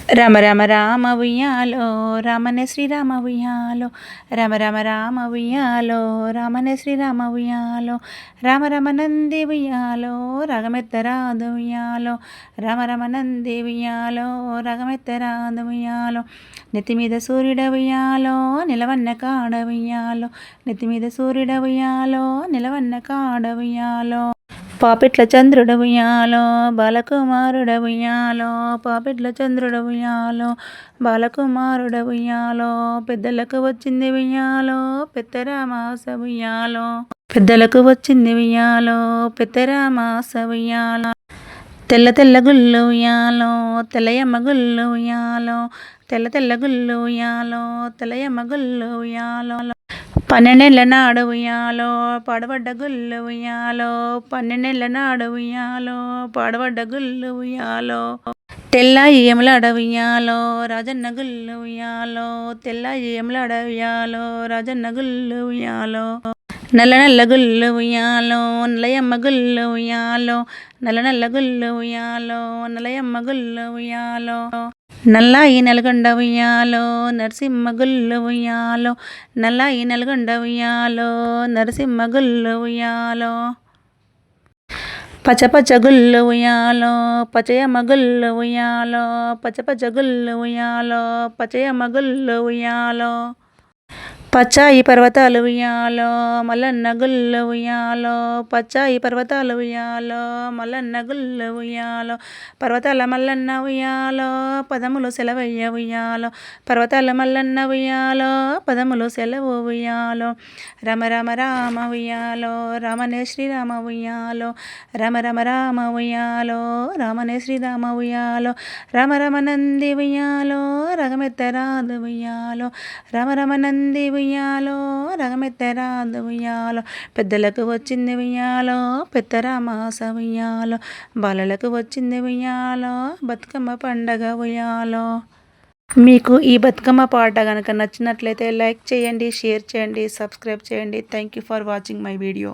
రమ రమ రామ ఉయ్యాలో రామనే శ్రీరామ ఉయ్యాలో రమ రమ రామ ఉయ్యాలో రామనే శ్రీరామ ఉయ్యాలో రామ రమ నంది ఉయ్యాలో రగమెత్తరాదు ఉయ్యాలో రమ రమ నంది ఉయ్యాలో రగమెత్తరాదు ఉయ్యాలో నెత్తి మీద సూర్యుడ ఉయ్యాలో నిలవన్న కాడ ఉయ్యాలో నెత్తి మీద సూర్యుడ ఉయ్యాలో నిలవన్న కాడ ఉయ్యాలో పాపిట్ల చంద్రుడు ఉయ్యాలో బాలకుమారుడు ఉయ్యాలో పాపిట్ల చంద్రుడు ఉయ్యాలో బాలకుమారుడు ఉయ్యాలో పెద్దలకు వచ్చింది ఉయ్యాలో పెద్దరామాస ఉయ్యాలో పెద్దలకు వచ్చింది ఉయ్యాలో పెద్దరామాస ఉయ్యాలో తెల్ల తెల్ల గుళ్ళు ఉయ్యాలో తెల్లయమ్మ గుళ్ళు ఉయ్యాలో తెల్ల తెల్ల గుళ్ళు ఉయ్యాలో తెల్లయమ్మ గుళ్ళు ఉయ్యాలో 12 నాడు ఉయ్యాలో పాడబడ్డ గుళ్ళు ఉయ్యాలో 12 నాడు ఉయ్యాలో పాడబడ్డ గుళ్ళు ఉయ్యాలో తెల్లాయి ఎములాడ ఉయ్యాలో రాజన్న గుళ్ళు ఉయ్యాలో తెల్లాయి ఎములాడ ఉయ్యాలో రాజన్న గుళ్ళు ఉయ్యాలో నల్ల నల్ల గుళ్ళు ఉయ్యాలో నల్లయమ్మ గుళ్ళు ఉయ్యాలో నల్ల నల్ల గుళ్ళు ఉయ్యాలో నల్లయమ్మ గుళ్ళు ఉయ్యాలో నల్లాయి నల్గొండ ఉయ్యాలో నరసింహ గుళ్ళు ఉయ్యాలో నల్లాయి నల్గొండ ఉయ్యాలో నరసింహ గుళ్ళు ఉయ్యాలో పచ్చ పచ్చ గుళ్ళు ఉయ్యాలో పచ్చయమ్మ గుళ్ళు ఉయ్యాలో పచ్చ పచ్చ గుళ్ళు ఉయ్యాలో పచ్చయమ్మ గుళ్ళు ఉయ్యాలో పచ్చాయి పర్వతాలు ఉయ్యాలో మల్లన్న గుళ్ళు ఉయ్యాలో పచ్చాయి పర్వతాలు ఉయ్యాలో మల్లన్న గుళ్ళు ఉయ్యాలో పర్వతాల మల్లన్న ఉయ్యాలో పదములు సెలవయ్య ఉయ్యాలో పర్వతాల మల్లన్న ఉయ్యాలో పదములు సెలవు ఉయ్యాలో రమ రమ రామ ఉయ్యాలో రామనే శ్రీరామ ఉయ్యాలో రమ రమ రామ ఉయ్యాలో రామనే శ్రీరామ ఉయ్యాలో రమ రమ నంది ఉయ్యాలో రగమెత్తరాదు ఉయ్యాలో రమ రమ నంది ఉయ్యాలో రగమెత్తరాదు ఉయ్యాలో పెద్దలకు వచ్చింది ఉయ్యాలో పెద్దరామాస ఉయ్యాలో బాలలకు వచ్చింది ఉయ్యాలో బతుకమ్మ పండగ ఉయ్యాలో మీకు ఈ బతుకమ్మ పాట కనుక నచ్చినట్లయితే లైక్ చేయండి, షేర్ చేయండి, సబ్స్క్రైబ్ చేయండి. Thank you for watching my video.